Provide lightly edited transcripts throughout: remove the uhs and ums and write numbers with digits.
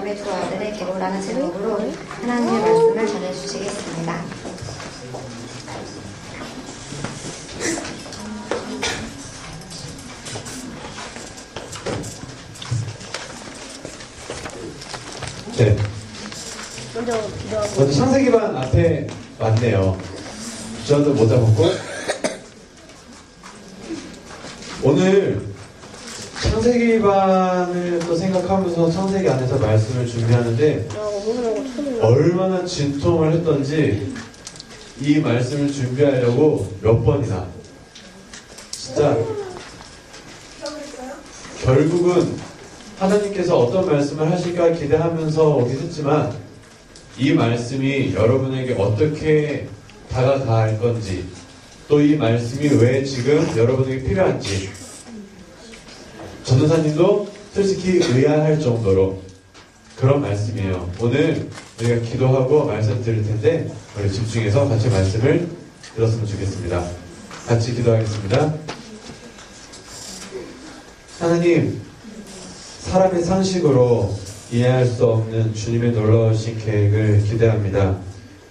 아담의 두 아들의 계보라는 제목으로 하나님의 말씀을 전해주시겠습니다. 네. 먼저 창세기반 앞에 왔네요. 저도 모자 벗고 오늘 창세기반을 또 생각하면서 창세기 안에서 말씀을 준비하는데 얼마나 진통을 했던지 이 말씀을 준비하려고 몇 번이나 진짜 결국은 하나님께서 어떤 말씀을 하실까 기대하면서 오긴 했지만 이 말씀이 여러분에게 어떻게 다가갈 건지 또 이 말씀이 왜 지금 여러분에게 필요한지 전도사님도 솔직히 의아할 정도로 그런 말씀이에요. 오늘 우리가 기도하고 말씀 드릴 텐데 우리 집중해서 같이 말씀을 들었으면 좋겠습니다. 같이 기도하겠습니다. 하나님, 사람의 상식으로 이해할 수 없는 주님의 놀라우신 계획을 기대합니다.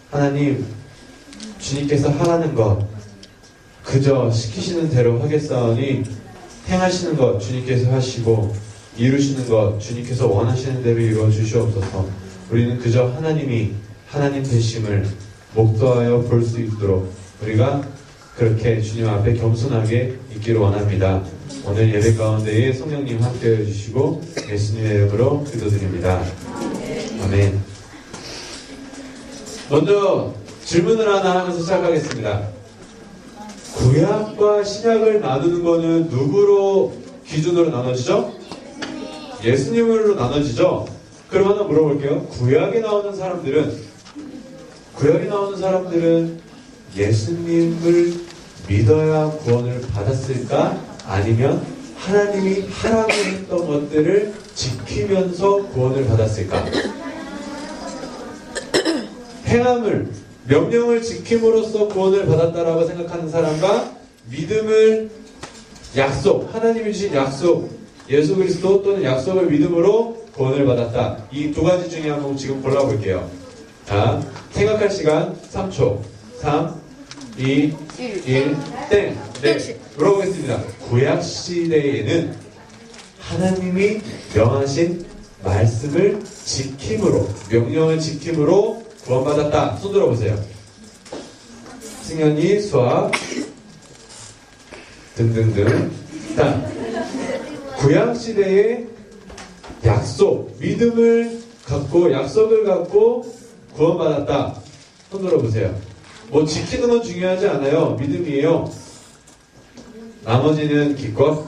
하나님, 주님께서 하라는 것 그저 시키시는 대로 하겠사오니 행하시는 것 주님께서 하시고 이루시는 것 주님께서 원하시는 대로 이루어 주시옵소서. 우리는 그저 하나님이 하나님 되심을 목도하여 볼 수 있도록 우리가 그렇게 주님 앞에 겸손하게 있기를 원합니다. 오늘 예배 가운데에 성령님 함께해 주시고 예수님의 이름으로 기도드립니다. 아멘. 먼저 질문을 하나 하면서 시작하겠습니다. 구약과 신약을 나누는 것은 누구로 기준으로 나눠지죠? 예수님으로 나눠지죠? 그럼 하나 물어볼게요. 구약에 나오는 사람들은 예수님을 믿어야 구원을 받았을까? 아니면 하나님이 하라고 했던 것들을 지키면서 구원을 받았을까? 행함을 명령을 지킴으로써 구원을 받았다라고 생각하는 사람과 믿음을 하나님이 주신 약속, 예수 그리스도 또는 약속을 믿음으로 구원을 받았다. 이 두 가지 중에 한번 지금 골라볼게요. 자, 생각할 시간 3초. 3, 2, 1, 땡. 네, 물어보겠습니다. 구약 시대에는 하나님이 명하신 말씀을 지킴으로, 명령을 지킴으로 구원받았다. 손 들어보세요. 승현이, 수학 등등등. 자, 구약시대의 약속, 믿음을 갖고 약속을 갖고 구원받았다. 손 들어보세요. 뭐 지키는 건 중요하지 않아요. 믿음이에요. 나머지는 기껏.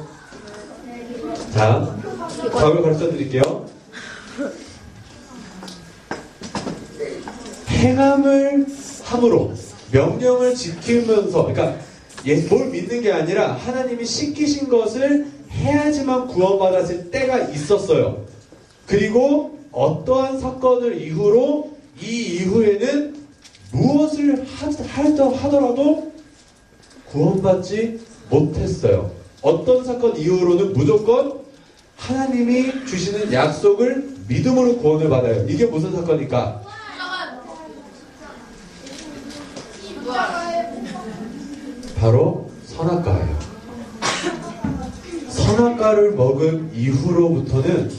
자, 답을 가르쳐 드릴게요. 행함을 함으로 명령을 지키면서, 그러니까 뭘 믿는 게 아니라 하나님이 시키신 것을 해야지만 구원받았을 때가 있었어요. 그리고 어떠한 사건을 이후로 이 이후에는 무엇을 하더라도 구원받지 못했어요. 어떤 사건 이후로는 무조건 하나님이 주시는 약속을 믿음으로 구원을 받아요. 이게 무슨 사건일까? 바로 선악과예요. 선악과를 먹은 이후로부터는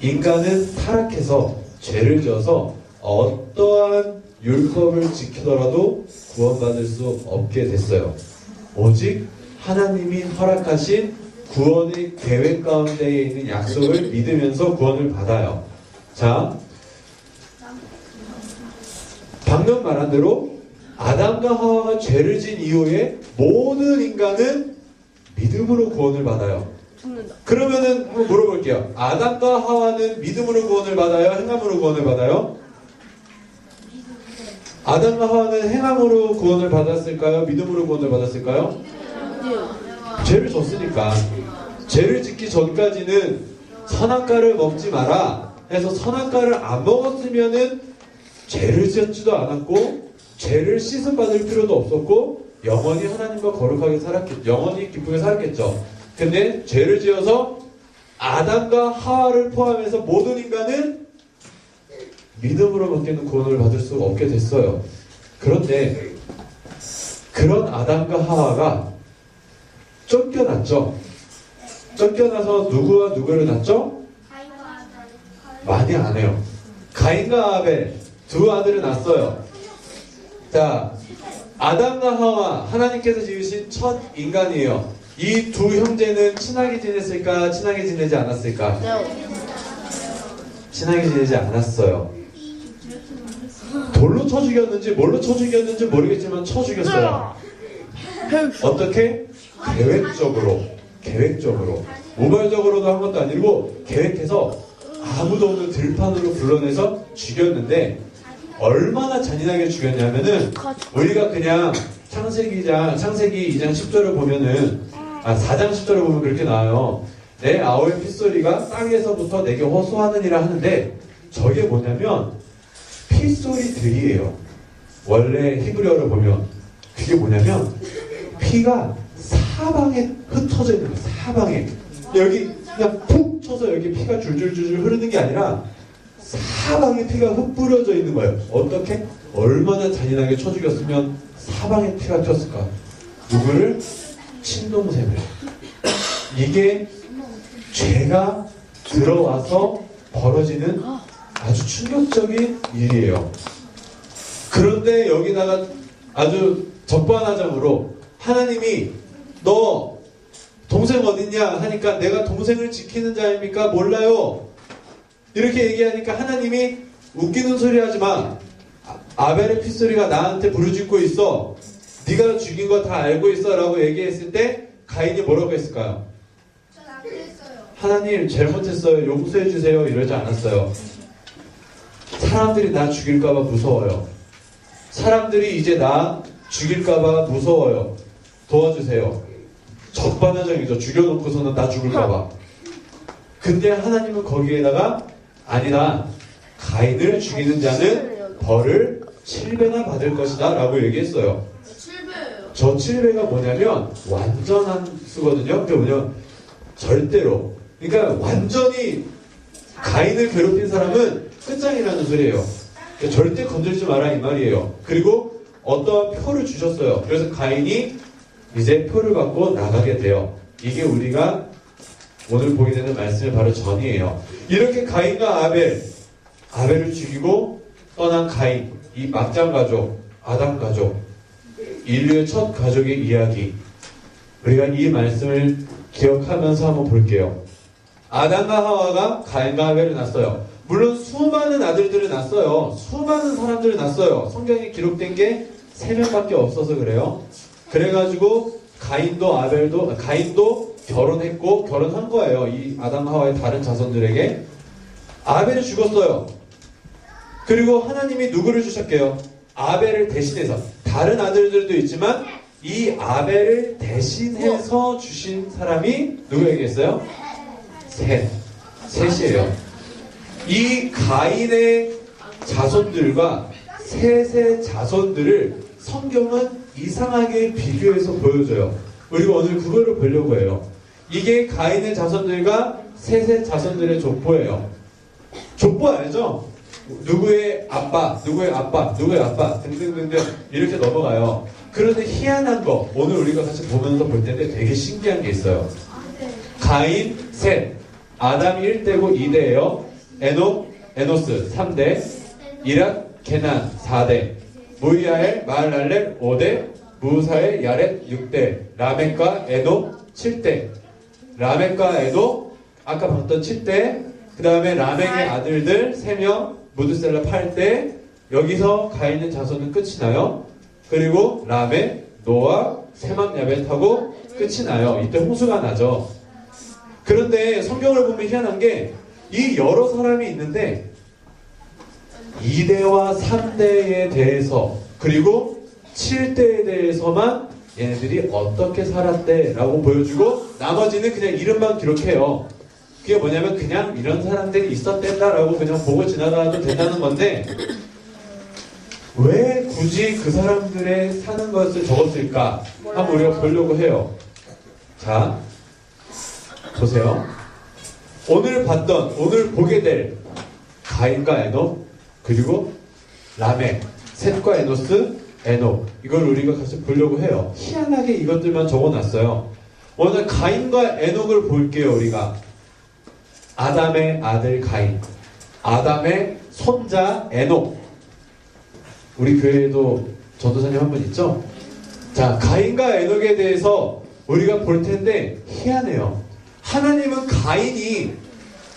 인간은 타락해서 죄를 지어서 어떠한 율법을 지키더라도 구원받을 수 없게 됐어요. 오직 하나님이 허락하신 구원의 계획 가운데에 있는 약속을 믿으면서 구원을 받아요. 자, 방금 말한 대로 아담과 하와가 죄를 진 이후에 모든 인간은 믿음으로 구원을 받아요. 그러면은 한번 물어볼게요. 아담과 하와는 믿음으로 구원을 받아요? 행함으로 구원을 받아요? 아담과 하와는 행함으로 구원을 받았을까요? 믿음으로 구원을 받았을까요? 죄를 졌으니까. 죄를 짓기 전까지는 선악과를 먹지 마라 해서 선악과를 안 먹었으면은 죄를 지었지도 않았고 죄를 씻음받을 필요도 없었고 영원히 하나님과 거룩하게 영원히 기쁘게 살았겠죠. 근데 죄를 지어서 아담과 하와를 포함해서 모든 인간은 믿음으로 밖에는 구원을 받을 수가 없게 됐어요. 그런데 그런 아담과 하와가 쫓겨났죠. 쫓겨나서 누구와 누구를 낳죠? 많이 안 해요. 가인과 아벨 두 아들을 낳았어요. 자, 아담과 하와 하나님께서 지으신 첫 인간이에요. 이 두 형제는 친하게 지냈을까? 친하게 지내지 않았을까? 친하게 지내지 않았어요. 돌로 쳐 죽였는지 뭘로 쳐 죽였는지 모르겠지만 쳐 죽였어요. 어떻게? 계획적으로 모발적으로도 한 것도 아니고 계획해서 아무도 없는 들판으로 불러내서 죽였는데 얼마나 잔인하게 죽였냐면은 우리가 그냥 창세기 2장 10절을 보면은 4장 10절을 보면 그렇게 나와요. 내 아우의 핏소리가 땅에서부터 내게 호소하느니라 하는데 저게 뭐냐면 핏소리들이에요. 원래 히브리어를 보면 그게 뭐냐면 피가 사방에 흩어져 있는 거예요. 사방에 여기 그냥 푹 쳐서 여기 피가 줄줄줄줄 흐르는 게 아니라 사방에 피가 흩뿌려져 있는 거예요. 어떻게? 얼마나 잔인하게 쳐 죽였으면 사방에 피가 튀었을까? 누구를? 친동생을. 이게 죄가 들어와서 벌어지는 아주 충격적인 일이에요. 그런데 여기다가 아주 적반하장으로 하나님이 너 동생 어딨냐 하니까 내가 동생을 지키는 자입니까? 몰라요. 이렇게 얘기하니까 하나님이 웃기는 소리 하지 마. 아벨의 핏소리가 나한테 부르짖고 있어. 네가 죽인 거 다 알고 있어 라고 얘기했을 때 가인이 뭐라고 했을까요? 전 안 그랬어요. 하나님 잘못했어요. 용서해 주세요. 이러지 않았어요. 사람들이 나 죽일까봐 무서워요. 사람들이 이제 나 죽일까봐 무서워요. 도와주세요. 적반하장이죠. 죽여놓고서는 나 죽을까봐. 근데 하나님은 거기에다가 아니다. 가인을 죽이는 자는 벌을 7배나 받을 것이다 라고 얘기했어요. 7배예요. 저 7배가 뭐냐면 완전한 수거든요. 그게 뭐냐면 절대로. 그러니까 완전히 가인을 괴롭힌 사람은 끝장이라는 소리예요. 그러니까 절대 건들지 마라 이 말이에요. 그리고 어떠한 표를 주셨어요. 그래서 가인이 이제 표를 갖고 나가게 돼요. 이게 우리가 오늘 보게 되는 말씀의 바로 전이에요. 이렇게 가인과 아벨을 죽이고 떠난 가인, 이 막장 가족, 아담 가족, 인류의 첫 가족의 이야기. 우리가 이 말씀을 기억하면서 한번 볼게요. 아담과 하와가 가인과 아벨을 낳았어요. 물론 수많은 아들들을 낳았어요. 수많은 사람들을 낳았어요. 성경에 기록된 게 3명밖에 없어서 그래요. 그래가지고 가인도 결혼했고 결혼한 거예요. 이 아담 하와의 다른 자손들에게. 아벨이 죽었어요. 그리고 하나님이 누구를 주셨게요? 아벨을 대신해서. 다른 아들들도 있지만 이 아벨을 대신해서 주신 사람이 누구에게 있어요? 셋이에요. 이 가인의 자손들과 셋의 자손들을 성경은 이상하게 비교해서 보여줘요. 우리가 오늘 그거를 보려고 해요. 이게 가인의 자손들과 셋의 자손들의 족보예요. 족보 알죠? 누구의 아빠 등등등등 이렇게 넘어가요. 그런데 희한한 거 오늘 우리가 같이 보면서 볼 텐데 되게 신기한 게 있어요. 가인, 셋, 아담이 1대고 2대예요. 에노스 3대, 이락, 게난 4대, 무이야엘, 마할랄렐 5대, 무사엘, 야렛 6대, 라멕과 에노 7대. 라멕과 에노 아까 봤던 7대. 그 다음에 라멕의 아들들 3명, 무드셀라 8대. 여기서 가인의 자손은 끝이 나요. 그리고 라멕, 노아, 세맘 야벳하고 끝이 나요. 이때 홍수가 나죠. 그런데 성경을 보면 희한한 게 이 여러 사람이 있는데 2대와 3대에 대해서 그리고 7대에 대해서만 얘네들이 어떻게 살았대 라고 보여주고 나머지는 그냥 이름만 기록해요. 그게 뭐냐면 그냥 이런 사람들이 있었댄다 라고 그냥 보고 지나가도 된다는 건데 왜 굳이 그 사람들의 사는 것을 적었을까 한번 우리가 보려고 해요. 자, 보세요. 오늘 보게 될 가인과 에녹 그리고 라멕, 셋과 에노스, 에녹. 이걸 우리가 같이 보려고 해요. 희한하게 이것들만 적어놨어요. 오늘 가인과 에녹을 볼게요. 우리가 아담의 아들 가인, 아담의 손자 에녹. 우리 교회에도 전도사님 한 분 있죠? 자, 가인과 에녹에 대해서 우리가 볼 텐데 희한해요. 하나님은 가인이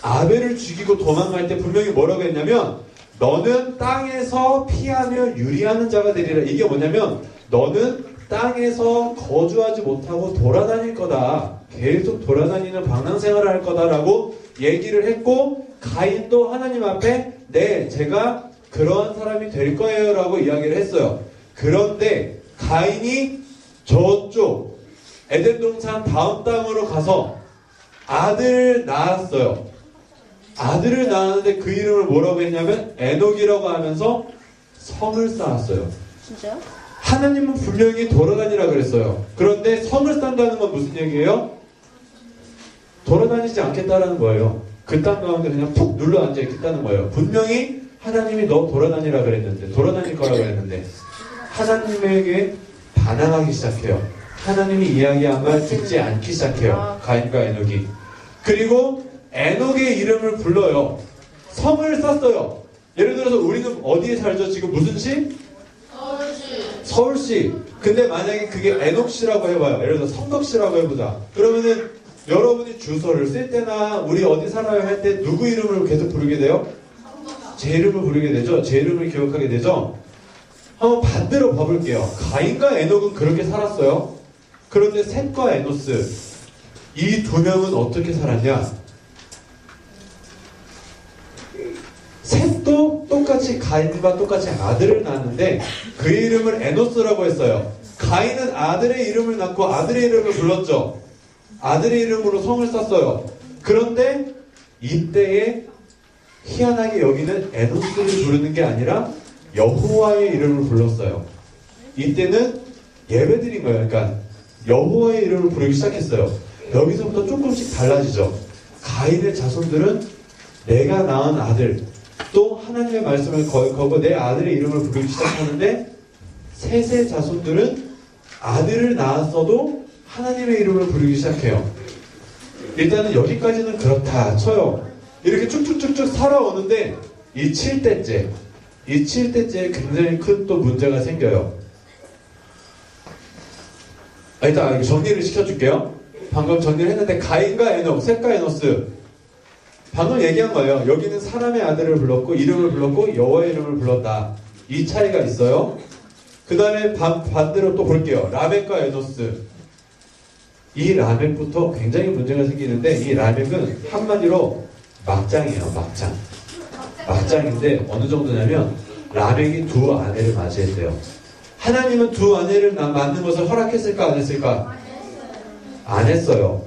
아벨을 죽이고 도망갈 때 분명히 뭐라고 했냐면 너는 땅에서 피하며 유리하는 자가 되리라. 이게 뭐냐면 너는 땅에서 거주하지 못하고 돌아다닐 거다. 계속 돌아다니는 방랑생활을 할 거다라고 얘기를 했고, 가인도 하나님 앞에 네, 제가 그러한 사람이 될 거예요 라고 이야기를 했어요. 그런데 가인이 저쪽 에덴 동산 다음 땅으로 가서 아들을 낳았어요. 아들을 낳았는데 그 이름을 뭐라고 했냐면 에녹이라고 하면서 성을 쌓았어요. 진짜요? 하나님은 분명히 돌아다니라 그랬어요. 그런데 성을 쌓는다는 건 무슨 얘기예요? 돌아다니지 않겠다라는 거예요. 그 땅 가운데 그냥 푹 눌러 앉아 있겠다는 거예요. 분명히 하나님이 너 돌아다니라 그랬는데, 돌아다닐 거라 그랬는데 하나님에게 반항하기 시작해요. 하나님이 이야기한 말 듣지 않기 시작해요. 가인과 에녹이. 그리고 에녹의 이름을 불러요. 성을 썼어요. 예를 들어서 우리는 어디에 살죠? 지금 무슨 시? 서울시. 근데 만약에 그게 에녹시라고 해봐요. 예를 들어서 성덕시라고 해보자. 그러면은 여러분이 주소를 쓸 때나 우리 어디 살아요 할 때 누구 이름을 계속 부르게 돼요? 제 이름을 부르게 되죠. 제 이름을 기억하게 되죠. 한번 반대로 봐볼게요. 가인과 에녹은 그렇게 살았어요. 그런데 셋과 에노스, 이 두 명은 어떻게 살았냐? 셋도 똑같이 가인과 똑같이 아들을 낳았는데 그 이름을 에노스라고 했어요. 가인은 아들의 이름을 낳고 아들의 이름을 불렀죠. 아들의 이름으로 성을 썼어요. 그런데 이때에 희한하게 여기는 에노스를 부르는 게 아니라 여호와의 이름을 불렀어요. 이때는 예배드린 거예요. 그러니까 여호와의 이름을 부르기 시작했어요. 여기서부터 조금씩 달라지죠. 가인의 자손들은 내가 낳은 아들, 또 하나님의 말씀을 거고 내 아들의 이름을 부르기 시작하는데, 셋의 자손들은 아들을 낳았어도 하나님의 이름을 부르기 시작해요. 일단은 여기까지는 그렇다 쳐요. 이렇게 쭉쭉쭉쭉 살아오는데 이 7대째에 굉장히 큰 또 문제가 생겨요. 일단 정리를 시켜줄게요. 방금 정리를 했는데 가인과 에녹, 셋과 에노스, 방금 얘기한 거예요. 여기는 사람의 아들을 불렀고 이름을 불렀고 여호와의 이름을 불렀다. 이 차이가 있어요. 그 다음에 반대로 또 볼게요. 라멕과 에노스. 이 라멕부터 굉장히 문제가 생기는데, 이 라멕은 한마디로 막장이에요. 막장인데 어느 정도냐면 라멕이 두 아내를 맞이했대요. 하나님은 두 아내를 낳는 것을 허락했을까 안 했을까? 안 했어요.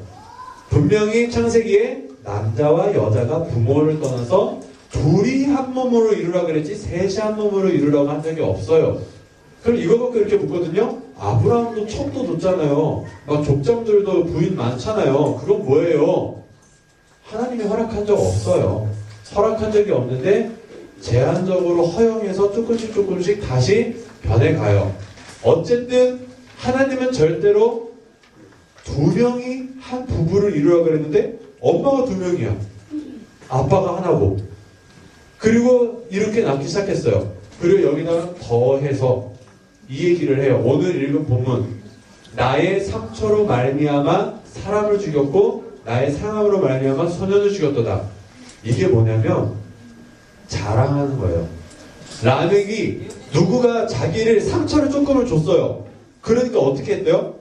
분명히 창세기에 남자와 여자가 부모를 떠나서 둘이 한 몸으로 이루라 그랬지 셋이 한 몸으로 이루라고 한 적이 없어요. 그럼 이거 갖고 이렇게 묻거든요. 아브라함도 첩도 뒀잖아요. 막 족장들도 부인 많잖아요. 그건 뭐예요? 하나님이 허락한 적 없어요. 허락한 적이 없는데 제한적으로 허용해서 조금씩 다시 변해가요. 어쨌든 하나님은 절대로 두 명이 한 부부를 이루라 그랬는데 엄마가 두 명이야. 아빠가 하나고. 그리고 이렇게 낳기 시작했어요. 그리고 여기다가 더해서 이 얘기를 해요. 오늘 읽은 본문, 나의 상처로 말미암아 사람을 죽였고 나의 상함으로 말미암아 소년을 죽였도다. 이게 뭐냐면 자랑하는 거예요. 라멕이 누구가 자기를 상처를 조금을 줬어요. 그러니까 어떻게 했대요?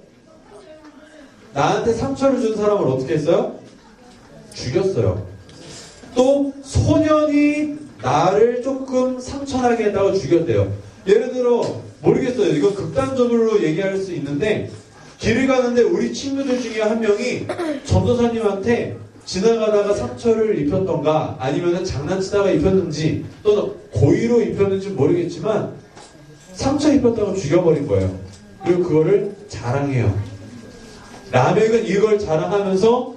나한테 상처를 준 사람을 어떻게 했어요? 죽였어요. 또 소년이 나를 조금 상처나게 했다고 죽였대요. 예를 들어 모르겠어요. 이건 극단적으로 얘기할 수 있는데, 길을 가는데 우리 친구들 중에 한 명이 전도사님한테 지나가다가 상처를 입혔던가 아니면 장난치다가 입혔는지 또는 고의로 입혔는지 모르겠지만 상처 입혔다고 죽여버린 거예요. 그리고 그거를 자랑해요. 라멕은 이걸 자랑하면서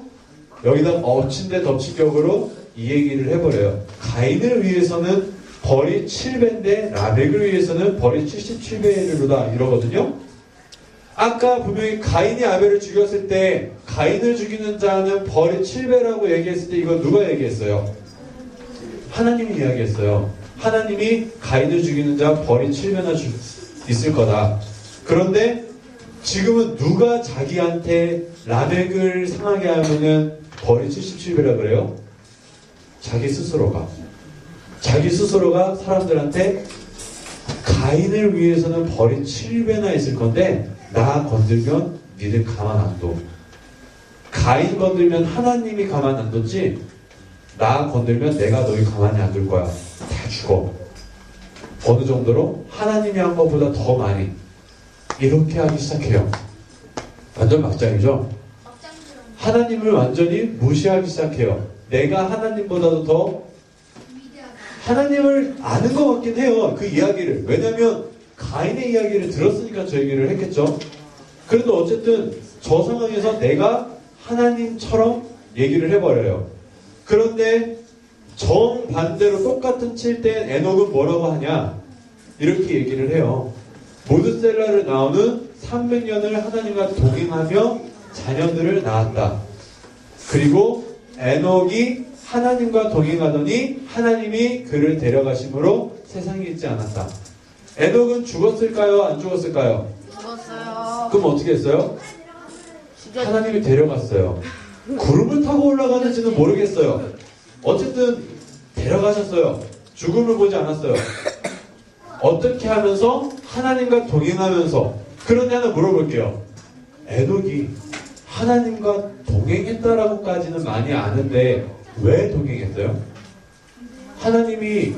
여기다 엎친 데 덮친 격으로 이 얘기를 해버려요. 가인을 위해서는 벌이 7배인데 라멕을 위해서는 벌이 77배에 이르다 이러거든요. 아까 분명히 가인이 아벨을 죽였을 때 가인을 죽이는 자는 벌이 7배라고 얘기했을 때 이거 누가 얘기했어요? 하나님이 이야기했어요. 하나님이 가인을 죽이는 자 벌이 7배나 있을 거다. 그런데 지금은 누가 자기한테 라멕을 상하게 하면은 벌이 77배라 그래요? 자기 스스로가 사람들한테 가인을 위해서는 벌이 7배나 있을 건데 나 건들면 니들 가만 안 둬. 가인 건들면 하나님이 가만 안 뒀지 나 건들면 내가 너희 가만히 안 둘 거야. 다 죽어. 어느 정도로? 하나님이 한 것보다 더 많이 이렇게 하기 시작해요. 완전 막장이죠? 하나님을 완전히 무시하기 시작해요. 내가 하나님보다도 더 하나님을 아는 것 같긴 해요. 그 이야기를. 왜냐하면 가인의 이야기를 들었으니까 저 얘기를 했겠죠. 그래도 어쨌든 저 상황에서 내가 하나님처럼 얘기를 해버려요. 그런데 정반대로 똑같은 칠대엔 에녹은 뭐라고 하냐? 이렇게 얘기를 해요. 모드셀라를 나오는 300년을 하나님과 동행하며 자녀들을 낳았다. 그리고 에녹이 하나님과 동행하더니 하나님이 그를 데려가심으로 세상에 있지 않았다. 에녹은 죽었을까요? 안 죽었을까요? 죽었어요. 그럼 어떻게 했어요? 하나님이 데려갔어요. 구름을 타고 올라가는지는 모르겠어요. 어쨌든 데려가셨어요. 죽음을 보지 않았어요. 어떻게 하면서? 하나님과 동행하면서. 그런데 하나 물어볼게요. 에녹이 하나님과 동행했다라고까지는 많이 아는데 왜 동행했어요? 하나님이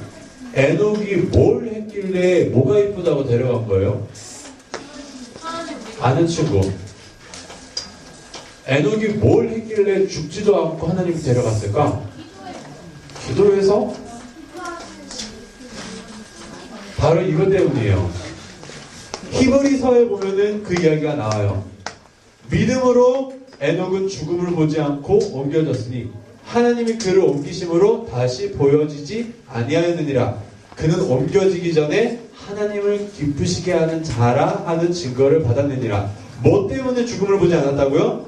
에녹이 뭘 했길래 뭐가 이쁘다고 데려간 거예요? 아는 친구. 에녹이 뭘 했길래 죽지도 않고 하나님이 데려갔을까? 기도해서? 바로 이것 때문이에요. 히브리서에 보면은 그 이야기가 나와요. 믿음으로 에녹은 죽음을 보지 않고 옮겨졌으니 하나님이 그를 옮기심으로 다시 보여지지 아니하였느니라. 그는 옮겨지기 전에 하나님을 기쁘시게 하는 자라 하는 증거를 받았느니라. 뭐 때문에 죽음을 보지 않았다고요?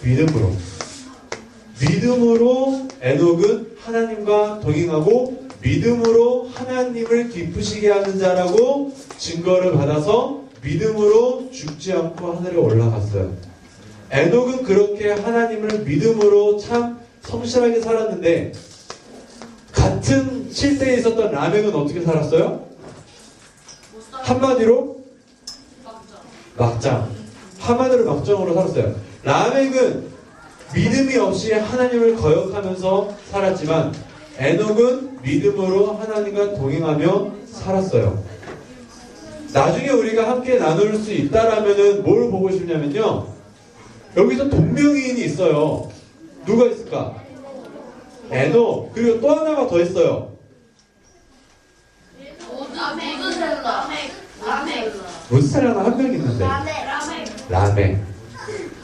믿음으로. 믿음으로 에녹은 하나님과 동행하고 믿음으로 하나님을 기쁘시게 하는 자라고 증거를 받아서 믿음으로 죽지 않고 하늘에 올라갔어요. 에녹은 그렇게 하나님을 믿음으로 참 성실하게 살았는데 같은 칠대에 있었던 라멕은 어떻게 살았어요? 한마디로 막장. 한마디로 막장으로 살았어요. 라멕은 믿음이 없이 하나님을 거역하면서 살았지만 에녹은 믿음으로 하나님과 동행하며 살았어요. 나중에 우리가 함께 나눌 수 있다라면은 뭘 보고 싶냐면요. 여기서 동명이인이 있어요. 누가 있을까? 에녹. 그리고 또 하나가 더 있어요. 무스텔라는 한 명 있는데. 라멕.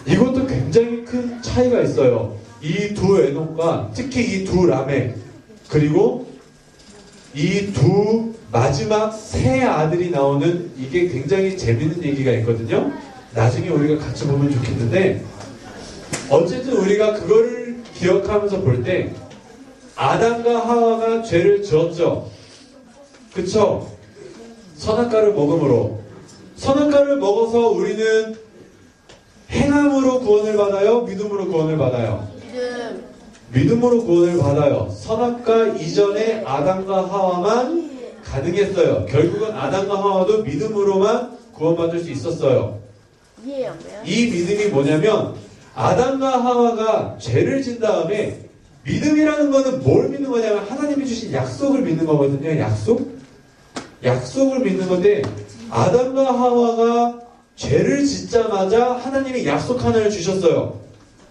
이것도 굉장히 큰 차이가 있어요. 이 두 에녹과 특히 이 두 라멕 그리고 이 두 마지막 세 아들이 나오는 이게 굉장히 재밌는 얘기가 있거든요. 나중에 우리가 같이 보면 좋겠는데 어쨌든 우리가 그거를 기억하면서 볼 때 아담과 하와가 죄를 지었죠. 그쵸? 선악과를 먹음으로 선악과를 먹어서 우리는 행함으로 구원을 받아요? 믿음으로 구원을 받아요? 믿음으로 구원을 받아요. 선악과 이전에 아담과 하와만 가능했어요. 결국은 아담과 하와도 믿음으로만 구원받을 수 있었어요. 이 믿음이 뭐냐면 아담과 하와가 죄를 진 다음에 믿음이라는 거는 뭘 믿는 거냐면 하나님이 주신 약속을 믿는 거거든요. 약속을 믿는 건데 아담과 하와가 죄를 짓자마자 하나님이 약속 하나를 주셨어요.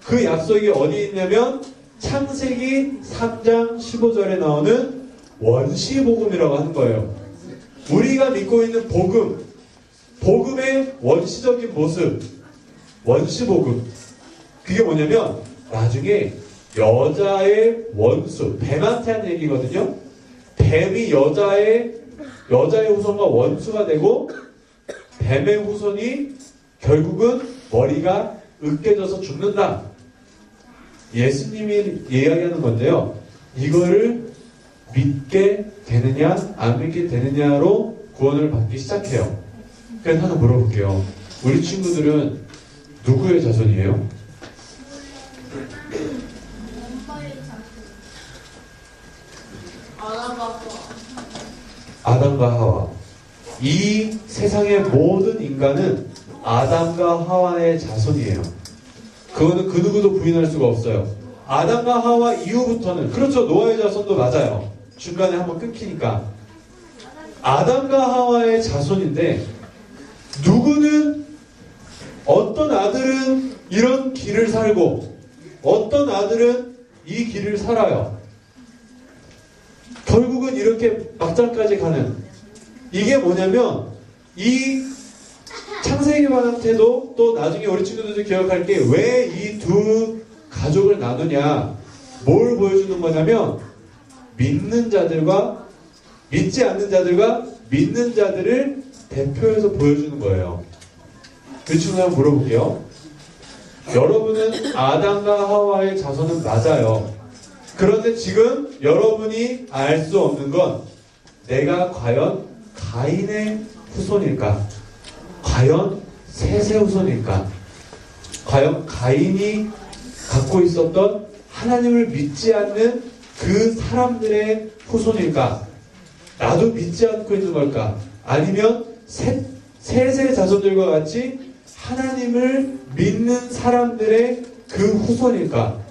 그 약속이 어디 있냐면 창세기 3장 15절에 나오는 원시복음이라고 하는 거예요. 우리가 믿고 있는 복음, 복음의 원시적인 모습, 원시복음. 그게 뭐냐면 나중에 여자의 원수, 뱀한테 한 얘기거든요. 뱀이 여자의 후손과 원수가 되고 뱀의 후손이 결국은 머리가 으깨져서 죽는다. 예수님이 이야기하는 건데요. 이거를 믿게 되느냐 안 믿게 되느냐로 구원을 받기 시작해요. 그래서 하나 물어볼게요. 우리 친구들은 누구의 자손이에요? 엄마의 자식. 아나가 아담과 하와. 이 세상의 모든 인간은 아담과 하와의 자손이에요. 그거는 그 누구도 부인할 수가 없어요. 아담과 하와 이후부터는, 그렇죠, 노아의 자손도 맞아요. 중간에 한번 끊기니까. 아담과 하와의 자손인데, 누구는, 어떤 아들은 이런 길을 살고 어떤 아들은 이 길을 살아요. 결국은 이렇게 막장까지 가는, 이게 뭐냐면 이 창세기만한테도 또 나중에 우리 친구들도 기억할 게 왜 이 두 가족을 나누냐, 뭘 보여주는 거냐면 믿는 자들과 믿지 않는 자들과 믿는 자들을 대표해서 보여주는 거예요. 그 친구 한번 물어볼게요. 여러분은 아담과 하와의 자손은 맞아요. 그런데 지금 여러분이 알 수 없는 건 내가 과연 가인의 후손일까? 과연 셋의 후손일까? 과연 가인이 갖고 있었던 하나님을 믿지 않는 그 사람들의 후손일까? 나도 믿지 않고 있는 걸까? 아니면 셋의 자손들과 같이 하나님을 믿는 사람들의 그 후손일까?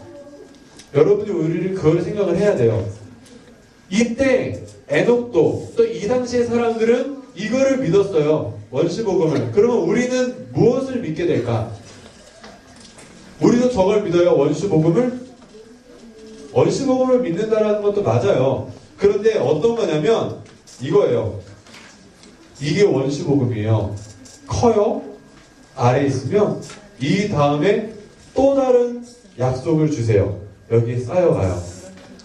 여러분이 우리를 그걸 생각을 해야 돼요. 이때 에녹도 또 이 당시의 사람들은 이거를 믿었어요. 원시복음을. 그러면 우리는 무엇을 믿게 될까? 우리도 저걸 믿어요. 원시복음을? 원시복음을 믿는다라는 것도 맞아요. 그런데 어떤 거냐면 이거예요. 이게 원시복음이에요. 커요. 아래에 있으면 이 다음에 또 다른 약속을 주세요. 여기에 쌓여가요.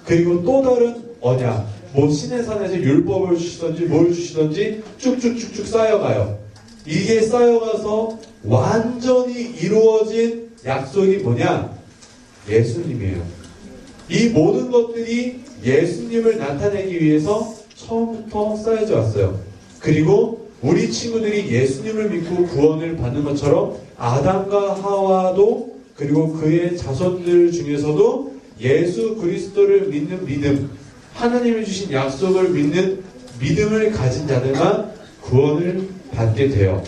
그리고 또 다른 언약, 뭐 신의 산에서 율법을 주시던지 뭘 주시던지 쭉쭉쭉쭉 쌓여가요. 이게 쌓여가서 완전히 이루어진 약속이 뭐냐? 예수님이에요. 이 모든 것들이 예수님을 나타내기 위해서 처음부터 쌓여져 왔어요. 그리고 우리 친구들이 예수님을 믿고 구원을 받는 것처럼 아담과 하와도, 그리고 그의 자손들 중에서도 예수 그리스도를 믿는 믿음, 하나님이 주신 약속을 믿는 믿음을 가진 자들만 구원을 받게 돼요.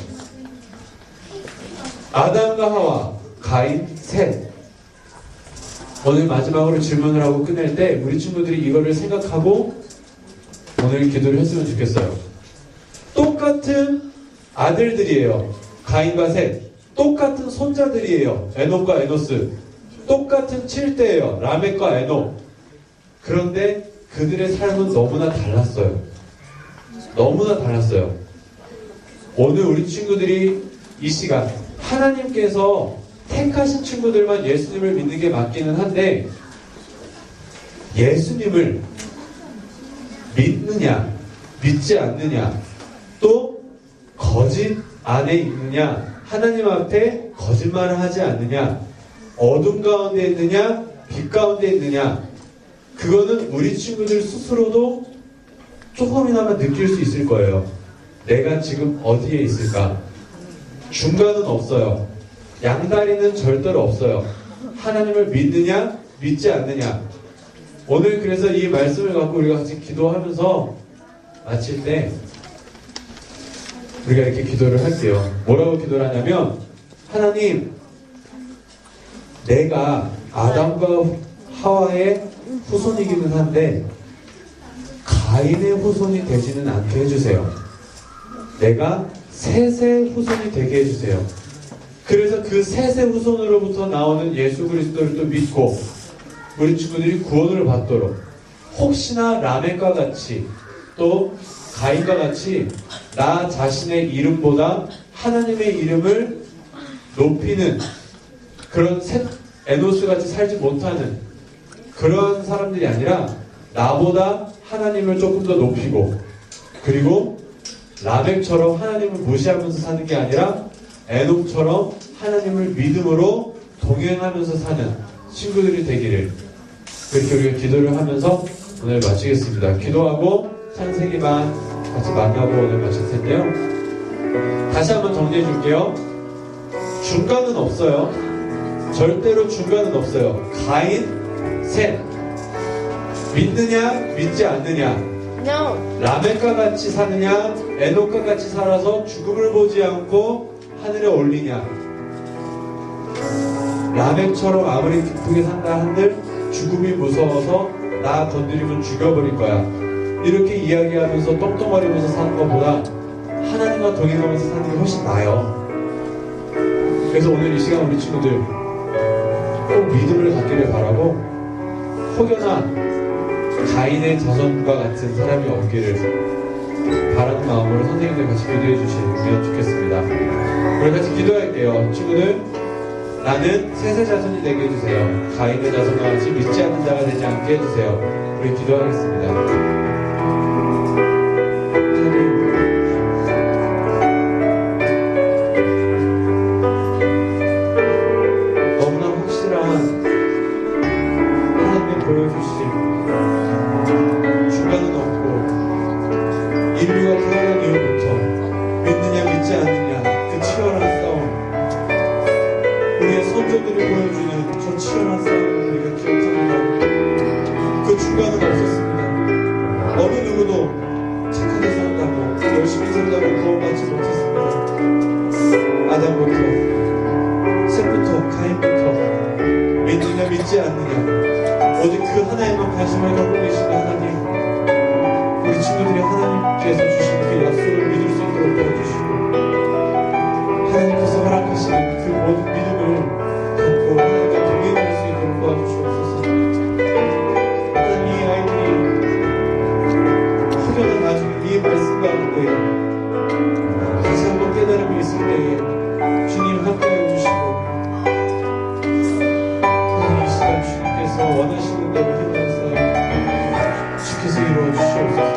아담과 하와, 가인, 셋. 오늘 마지막으로 질문을 하고 끝낼 때 우리 친구들이 이거를 생각하고 오늘 기도를 했으면 좋겠어요. 똑같은 아들들이에요. 가인과 셋. 똑같은 손자들이에요. 에녹과 에노스. 똑같은 7대예요. 라멕과 에녹. 그런데 그들의 삶은 너무나 달랐어요. 너무나 달랐어요. 오늘 우리 친구들이 이 시간 하나님께서 택하신 친구들만 예수님을 믿는 게 맞기는 한데, 예수님을 믿느냐 믿지 않느냐, 또 거짓 안에 있느냐, 하나님 앞에 거짓말을 하지 않느냐, 어둠 가운데 있느냐 빛 가운데 있느냐, 그거는 우리 친구들 스스로도 조금이나마 느낄 수 있을 거예요. 내가 지금 어디에 있을까? 중간은 없어요. 양다리는 절대로 없어요. 하나님을 믿느냐 믿지 않느냐. 오늘 그래서 이 말씀을 갖고 우리가 같이 기도하면서 마칠 때 우리가 이렇게 기도를 할게요. 뭐라고 기도를 하냐면, 하나님, 내가 아담과 하와의 후손이기는 한데 가인의 후손이 되지는 않게 해주세요. 내가 셋의 후손이 되게 해주세요. 그래서 그 셋의 후손으로부터 나오는 예수 그리스도를 또 믿고 우리 친구들이 구원을 받도록, 혹시나 라멕과 같이 또 가인과 같이 나 자신의 이름보다 하나님의 이름을 높이는 그런 에노스 같이 살지 못하는 그런 사람들이 아니라 나보다 하나님을 조금 더 높이고, 그리고 라멕처럼 하나님을 무시하면서 사는 게 아니라 에녹처럼 하나님을 믿음으로 동행하면서 사는 친구들이 되기를, 그렇게 우리가 기도를 하면서 오늘 마치겠습니다. 기도하고 창세기만 같이 만나고 오늘 마칠 텐데요. 다시 한번 정리해 줄게요. 중간은 없어요. 절대로 중간은 없어요. 가인, 셋. 믿느냐, 믿지 않느냐. No. 라멕과 같이 사느냐, 에녹과 같이 살아서 죽음을 보지 않고 하늘에 올리냐. 라멕처럼 아무리 기쁘게 산다 한들 죽음이 무서워서 나 건드리면 죽여버릴 거야. 이렇게 이야기하면서 똥똥거리면서 사는 것보다 하나님과 동행하면서 사는 게 훨씬 나아요. 그래서 오늘 이 시간 우리 친구들 꼭 믿음을 갖기를 바라고, 혹여나 가인의 자손과 같은 사람이 없기를 바라는 마음으로 선생님들 같이 기도해 주시면 좋겠습니다. 우리 같이 기도할게요. 친구들, 나는 셋의 자손이 되게 해주세요. 가인의 자손과 같이 믿지 않는 자가 되지 않게 해주세요. 우리 기도하겠습니다. 하나님, 너무나 확실한 하나님의 보여주신 중간은 없고, 인류가 태어난 이후부터 믿느냐 믿지 않느냐 그 치열한 싸움, 우리의 선조들이 보여주는 저 치열한 싸움을 우리가 기억합니다. 그 중간은 없었습니다. 어느 누구도 착하게 산다고 열심히 산다고 구원받지 못했습니다. 아담부터, 셋부터, 가인부터 믿느냐 믿지 않느냐 오직 그 하나에만 관심을 갖고 계시는 하나님, 우리 친구들이 하나님께서 주신 그 약속을 믿을 수 있도록 도와주시고, 하나님께서 허락하시는 그 모든 믿음을 갖고 하나님과 동행할 수 있도록 도와주시옵소서. 하나님, 이 아이들이 혹여나 나중에 이 말씀 가운데 다시 한번 깨달음이 있을 때에 주님 함께해 주시고, 하나님 이 시간 주님께서 원하시는 대로 힘내서 주께서 이루어 주시옵소서.